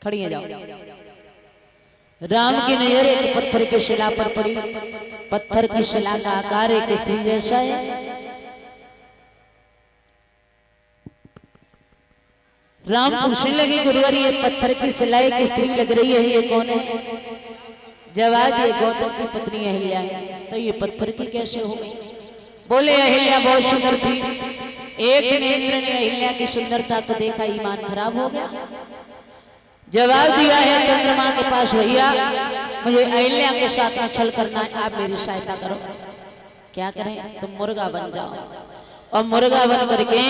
खड़ी है जाओ। राम की नजर एक पत्थर की शिला पर पड़ी। पत्थर की शिला का आकार एक स्त्री जैसा है। राम पूछने लगे गुरुवर ये पत्थर की शिला एक स्त्री लग रही है, ये कौन है? जवाब ये गौतम की पत्नी अहिल्या है। तो ये पत्थर की कैसे हो गई? बोले अहिल्या बहुत सुंदर थी। एक नेत्र ने अहिल्या की सुंदरता को देखा, ईमान खराब हो गया। जवाब दिया है चंद्रमा के पास, भैया मुझे अहिल्या के साथ में छल करना है, आप मेरी सहायता करो। क्या करें? तुम मुर्गा बन जाओ और मुर्गा बन करके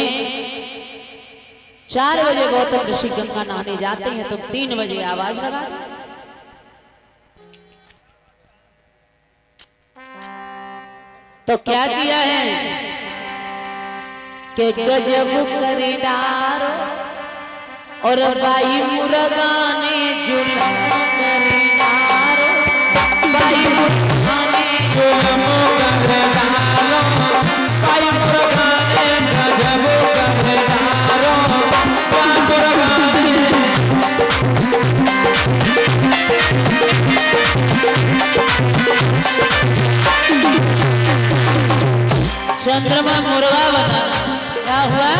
4 बजे गौतम ऋषि गंगा नहाने जाते हैं, तुम 3 बजे आवाज लगा दो। तो क्या किया है कि गजब करी डारो और बाई मुर्गा ने जुल्म करी डारो। बाई मुर्गा ने जुल्म करी डारो। बाई मुर्गा ने गजब करी डारो। बाई मुर्गा चंद्रमा मुर्गा बना। क्या हुआ?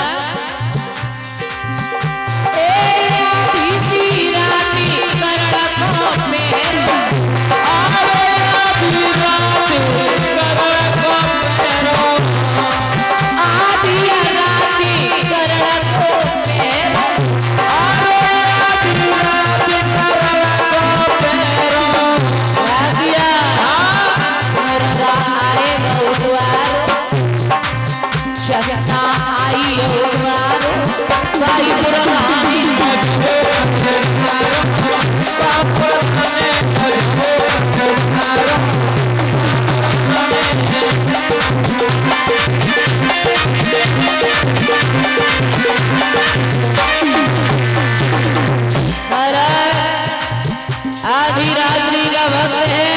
आधी रात्रि का वक्त है।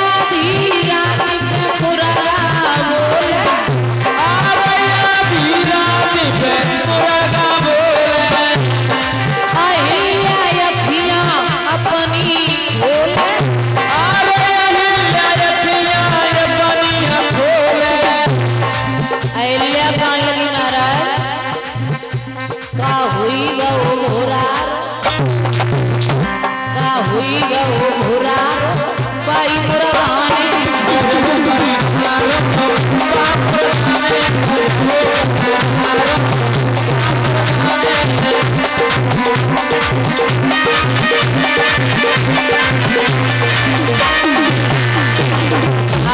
आधी रात्रि पे मुर्गा बोले। आधी रात्रि पे मुर्गा बोले। अहिल्या अखियां अपनी खोले। अहिल्या अखियां अपनी खोले। अहिल्या कहाँ लगी महाराज? का हुई गो घोरा, का हुई गो घोरा। बाई मुर्गा ने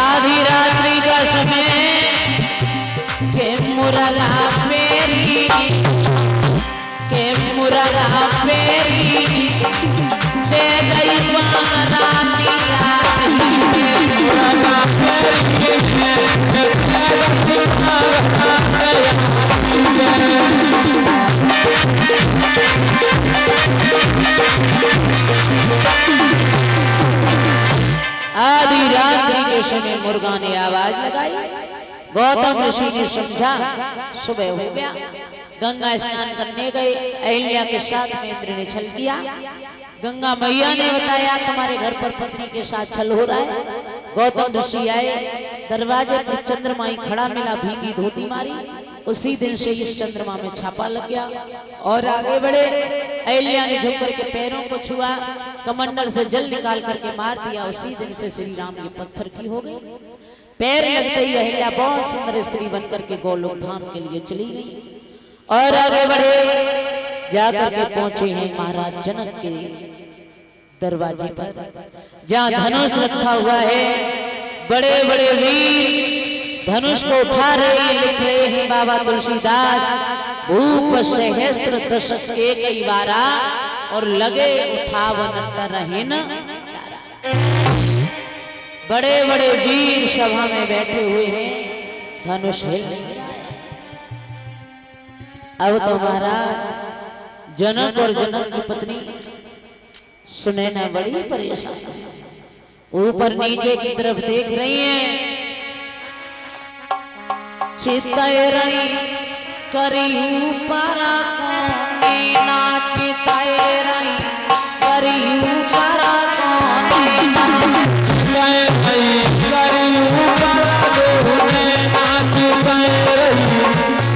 आधी रात्रि का समय के मुर्गा मेरी, के मुर्गा मेरी दे गई राती आधी रात्रि के समय मुर्गा ने आवाज लगाई। गौतम ऋषि ने समझा सुबह हो गया। गंगा स्नान करने गए। अहिल्या के साथ में इंद्र ने छल किया। गंगा मैया ने बताया तुम्हारे घर पर पत्नी के साथ छल हो रहा है। गौतम ऋषि आए, दरवाजे पर चंद्रमा ही खड़ा मिला, भीगी धोती मारी। उसी दिन से इस चंद्रमा में छापा लग गया और आगे बढ़े। अहिल्या ने झुक करके पैरों को छुआ, कमंडल से जल निकाल करके मार दिया। उसी दिन से श्री राम ये पत्थर की हो गई। पैर लगते ही अहिल्या बहुत सुंदर स्त्री बनकर के गोलोक धाम के लिए चली गई और आगे बढ़े। जाकर के पहुंचे हैं महाराज जनक के दरवाजे पर, जहाँ धनुष रखा हुआ है। बड़े बड़े वीर धनुष को उठा रहे, लिख रहे हैं बाबा तुलसीदास। भूप सहस्त्र दशक एक बारा और लगे उठावन रहे न। बड़े बड़े वीर सभा में बैठे हुए हैं, धनुष हिल नहीं रहा है। अब तो महाराज जनक और जनक की पत्नी सुनैना बड़ी परेशान है। ऊपर नीचे की तरफ देख रही हैं। चितई रही करी ऊपर नाचते रही करियू पर कोने करियू पर दोने नाचते रही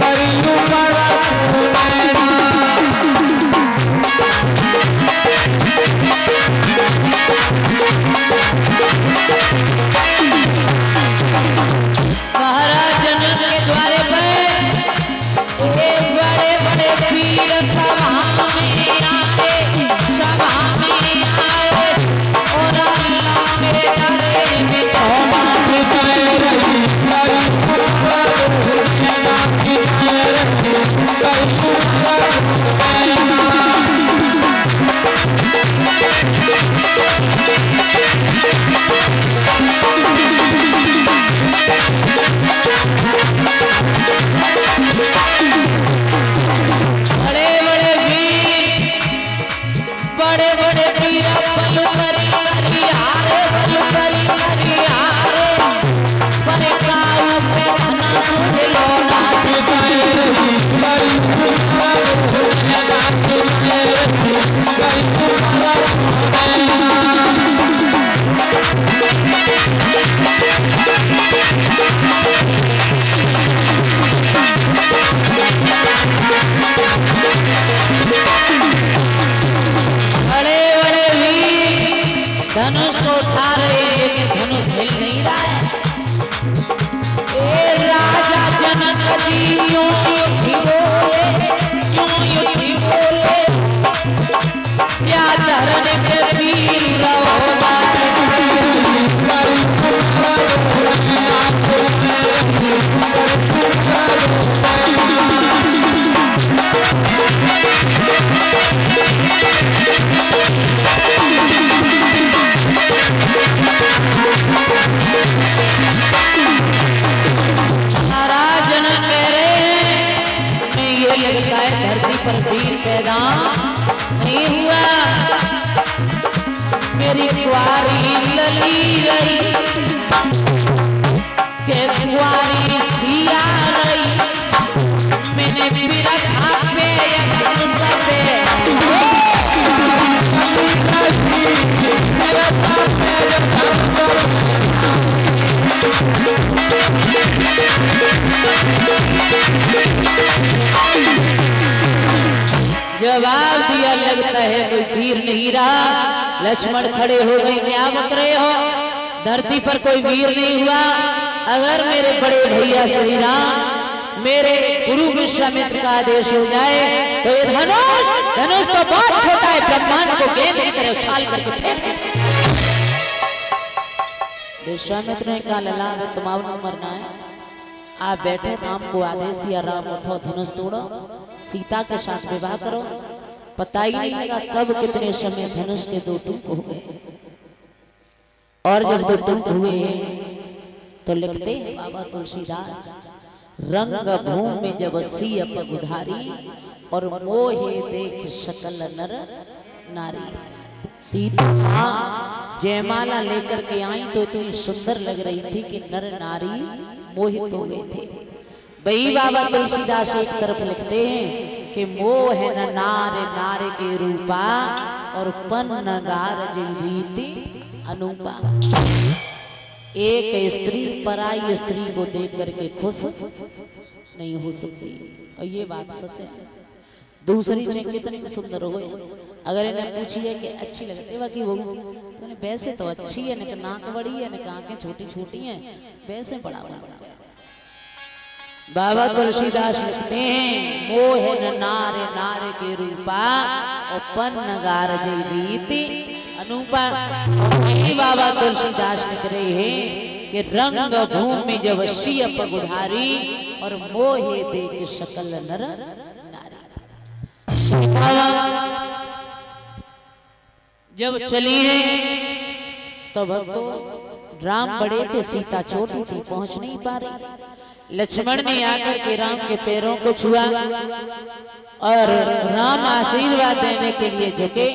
करियू पर महाराज जनक के द्वारे पे बड़े बड़े वीर सभा में आए और लंबे डरे में छोड़ा धनुष को उठा रहे लेकिन धनुष हिल नहीं रहा है। ए राजा जनक जी क्यों युद्धि बोले या धरने पे वीर रहो लगता है धरती पर वीर पैदा नहीं हुआ। मेरी कुआरी लली रही के कुआरी सिया रही मैंने बिरखा पे जवाब दिया लगता है कोई वीर नहीं रहा। लक्ष्मण खड़े हो गए, क्या बक रहे हो? धरती पर कोई वीर नहीं हुआ। अगर मेरे बड़े भैया श्री राम मेरे गुरु विश्वामित्र का आदेश हो जाए तो ये धनुष तो बहुत छोटा है, ब्रह्मांड को गेंद की तरह उछाल करके फेंक। विश्वामित्र ने कहा लला तुम्हारा मरना है, आप बैठो। राम को आदेश दिया, राम उठो धनुष तोड़ो, सीता के साथ विवाह करो। पता ही नहीं लगा कब कितने समय धनुष के दो टुकड़े हो गए। और जब दो टुकड़े हुए तो लिखते हैं बाबा तुलसीदास, रंग भूमि में जब सिय पगुधारी और मोहे देख सकल नर नारी। सीता जयमाला लेकर के आई तो इतनी सुंदर लग रही थी कि नर नारी मोहित हो गए थे। वही बाबा तुलसीदास एक तरफ लिखते हैं कि मोह न नारे नारे के रूपा और पन नगार जी रीति अनूपा। एक स्त्री पराई स्त्री को देख करके खुश नहीं हो सकती, और ये बात सच है। दूसरी चाहे कितनी सुंदर हो, अगर इन्हें पूछिए कि अच्छी लगती बाकी वो तो वैसे तो अच्छी है, न नाक बड़ी है, न आंखें छोटी छोटी हैं, वैसे बड़ा बड़ा। बाबा तुलसीदास लिखते हैं मोह न नारे नारे के रूपा और पन नगार जी रीति अनूपा। बाबा तुलसीदास लिख रहे हैं कि रंग भूमि जब सिय पगुधारी और मोहे देख सकल नर नारी। जब चली है तो भक्तों राम बड़े थे, सीता छोटी थी, पहुंच नहीं पा रही। लक्ष्मण ने आकर के राम के पैरों को छुआ और राम आशीर्वाद देने के लिए झुके।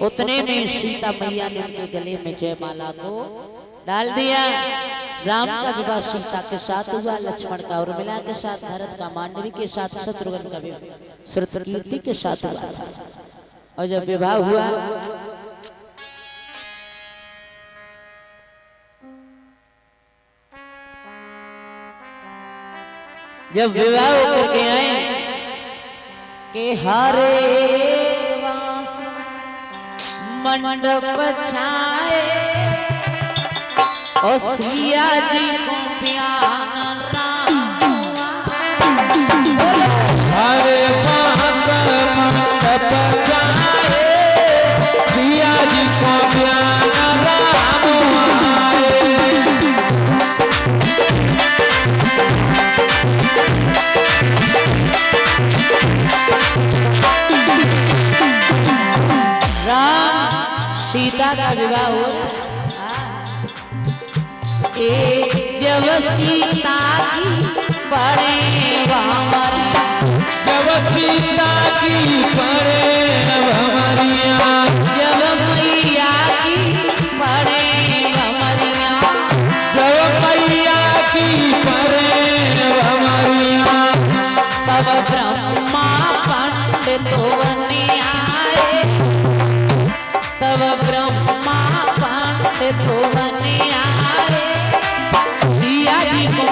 उतने में सीता मैया ने उनके गले में जयमाला को डाल दिया। राम का विवाह सीता के साथ हुआ, लक्ष्मण का उर्मिला के साथ, भरत का मांडवी के साथ, शत्रुघ्न का विवाह श्रुतकीर्ति के साथ हुआ था। और जब विवाह हुआ जब विवाह होकर के आए के हरे वास मंडप छाए और सिया जी को प्यार राम हरे मंडप छाए सिया जी को प्यार राम आए। सीता का विवाह हुआ। जब सीता की पड़े भंवरिया, जब सीता की पड़े भंवरिया, जब मैया की पड़े भंवरिया, जब मैया की पड़े भंवरिया, तब ब्रह्मा पंडित बने आए, तब ब्रह्मा पंडित बने आए, सिया जी को